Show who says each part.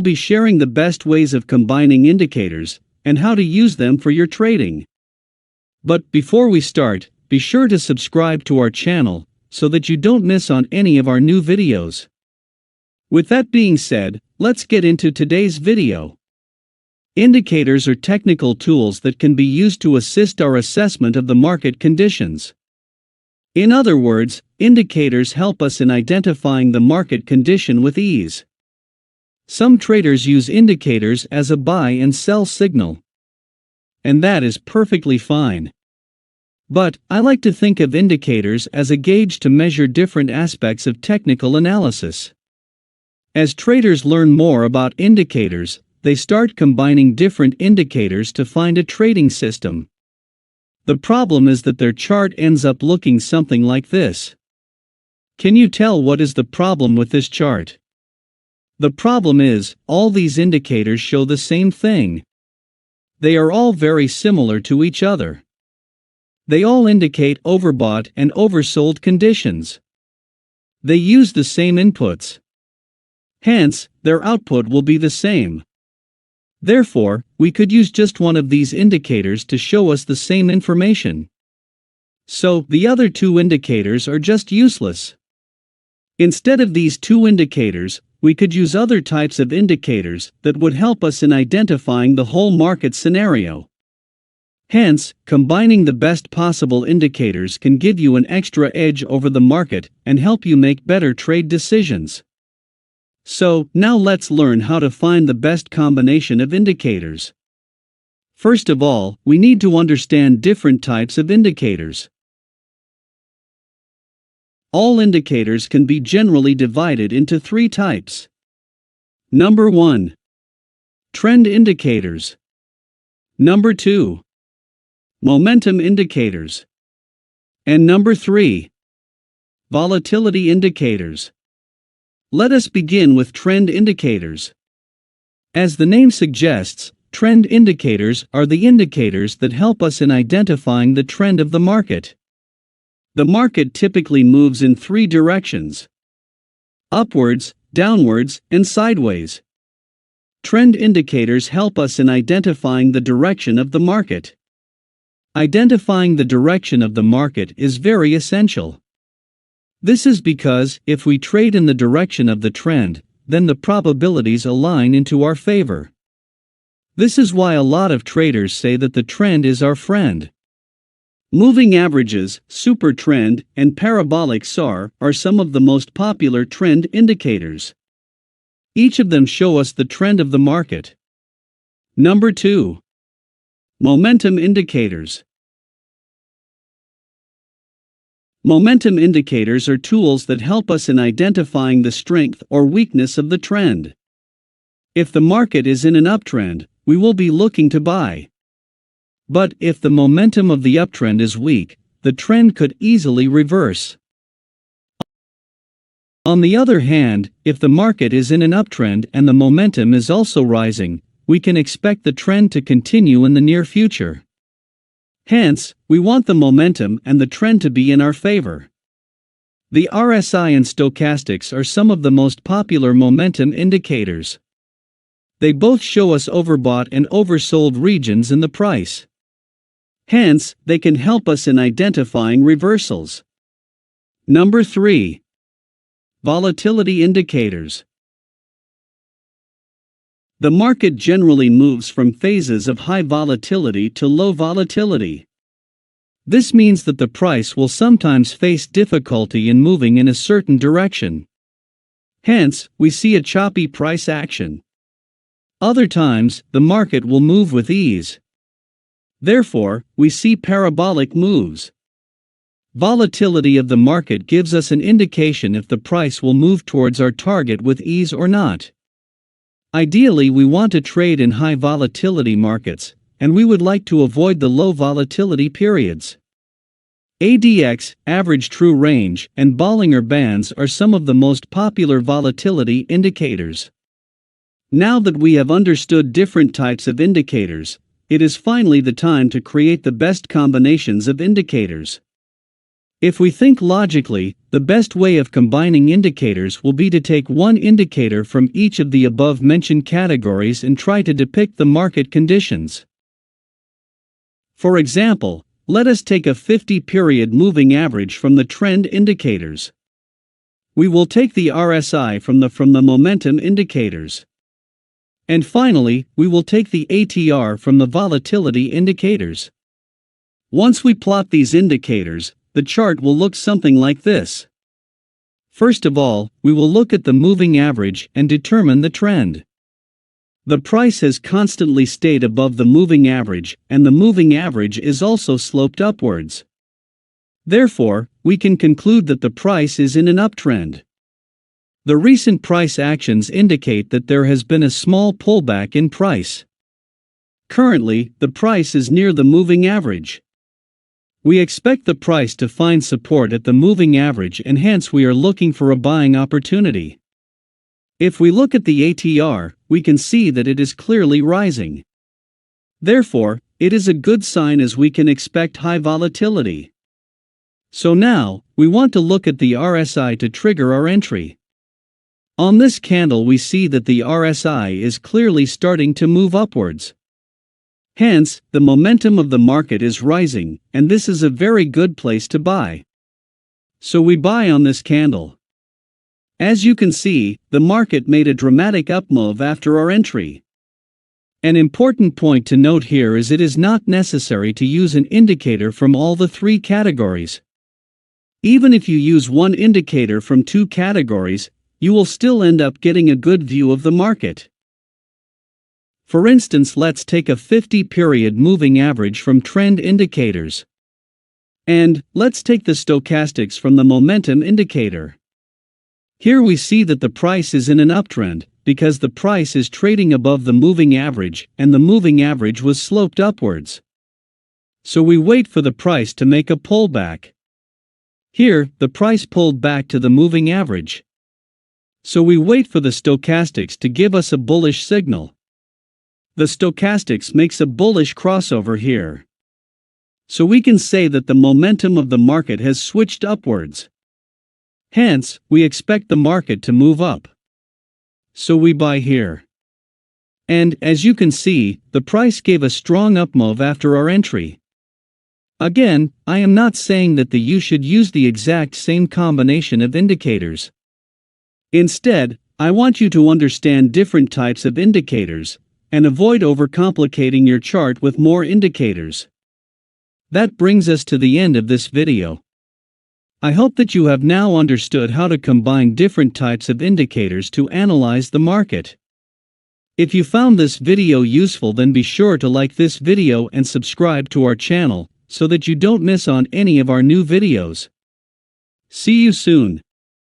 Speaker 1: be sharing the best ways of combining indicators and how to use them for your trading. But before we start, be sure to subscribe to our channel so that you don't miss on any of our new videos. With that being said, let's get into today's video. Indicators are technical tools that can be used to assist our assessment of the market conditions. In other words, indicators help us in identifying the market condition with ease. Some traders use indicators as a buy and sell signal. And that is perfectly fine. But I like to think of indicators as a gauge to measure different aspects of technical analysis. As traders learn more about indicators, they start combining different indicators to find a trading system. The problem is that their chart ends up looking something like this. Can you tell what is the problem with this chart? The problem is, all these indicators show the same thing. They are all very similar to each other. They all indicate overbought and oversold conditions. They use the same inputs. Hence, their output will be the same. Therefore, we could use just one of these indicators to show us the same information. So, the other two indicators are just useless. Instead of these two indicators, we could use other types of indicators that would help us in identifying the whole market scenario. Hence, combining the best possible indicators can give you an extra edge over the market and help you make better trade decisions. So, now let's learn how to find the best combination of indicators. First of all, we need to understand different types of indicators. All indicators can be generally divided into three types. Number 1. Trend indicators. Number 2. Momentum indicators. And number 3. Volatility indicators. Let us begin with trend indicators. As the name suggests, trend indicators are the indicators that help us in identifying the trend of the market. The market typically moves in three directions: upwards, downwards, and sideways. Trend indicators help us in identifying the direction of the market. Identifying the direction of the market is very essential. This is because, if we trade in the direction of the trend, then the probabilities align into our favor. This is why a lot of traders say that the trend is our friend. Moving averages, super trend, and parabolic SAR are some of the most popular trend indicators. Each of them show us the trend of the market. Number 2. Momentum indicators. Momentum indicators are tools that help us in identifying the strength or weakness of the trend. If the market is in an uptrend, we will be looking to buy. But if the momentum of the uptrend is weak, the trend could easily reverse. On the other hand, if the market is in an uptrend and the momentum is also rising, we can expect the trend to continue in the near future. Hence, we want the momentum and the trend to be in our favor. The RSI and stochastics are some of the most popular momentum indicators. They both show us overbought and oversold regions in the price. Hence, they can help us in identifying reversals. Number 3. Volatility indicators. The market generally moves from phases of high volatility to low volatility. This means that the price will sometimes face difficulty in moving in a certain direction. Hence, we see a choppy price action. Other times, the market will move with ease. Therefore, we see parabolic moves. Volatility of the market gives us an indication if the price will move towards our target with ease or not. Ideally, we want to trade in high volatility markets, and we would like to avoid the low volatility periods. ADX, average true range, and Bollinger Bands are some of the most popular volatility indicators. Now that we have understood different types of indicators, it is finally the time to create the best combinations of indicators. If we think logically, the best way of combining indicators will be to take one indicator from each of the above-mentioned categories and try to depict the market conditions. For example, let us take a 50-period moving average from the trend indicators. We will take the RSI from the momentum indicators. And finally, we will take the ATR from the volatility indicators. Once we plot these indicators, the chart will look something like this. First of all, we will look at the moving average and determine the trend. The price has constantly stayed above the moving average, and the moving average is also sloped upwards. Therefore, we can conclude that the price is in an uptrend. The recent price actions indicate that there has been a small pullback in price. Currently, the price is near the moving average. We expect the price to find support at the moving average, and hence we are looking for a buying opportunity. If we look at the ATR, we can see that it is clearly rising. Therefore, it is a good sign as we can expect high volatility. So now, we want to look at the RSI to trigger our entry. On this candle we see that the RSI is clearly starting to move upwards. Hence, the momentum of the market is rising, and this is a very good place to buy. So we buy on this candle. As you can see, the market made a dramatic up move after our entry. An important point to note here is it is not necessary to use an indicator from all the three categories. Even if you use one indicator from two categories, you will still end up getting a good view of the market. For instance, let's take a 50-period moving average from trend indicators. And let's take the stochastics from the momentum indicator. Here we see that the price is in an uptrend, because the price is trading above the moving average, and the moving average was sloped upwards. So we wait for the price to make a pullback. Here, the price pulled back to the moving average. So we wait for the stochastics to give us a bullish signal. The stochastics makes a bullish crossover here. So we can say that the momentum of the market has switched upwards. Hence, we expect the market to move up. So we buy here. And, as you can see, the price gave a strong up move after our entry. Again, I am not saying that you should use the exact same combination of indicators. Instead, I want you to understand different types of indicators, and avoid overcomplicating your chart with more indicators. That brings us to the end of this video. I hope that you have now understood how to combine different types of indicators to analyze the market. If you found this video useful, then be sure to like this video and subscribe to our channel, so that you don't miss on any of our new videos. See you soon.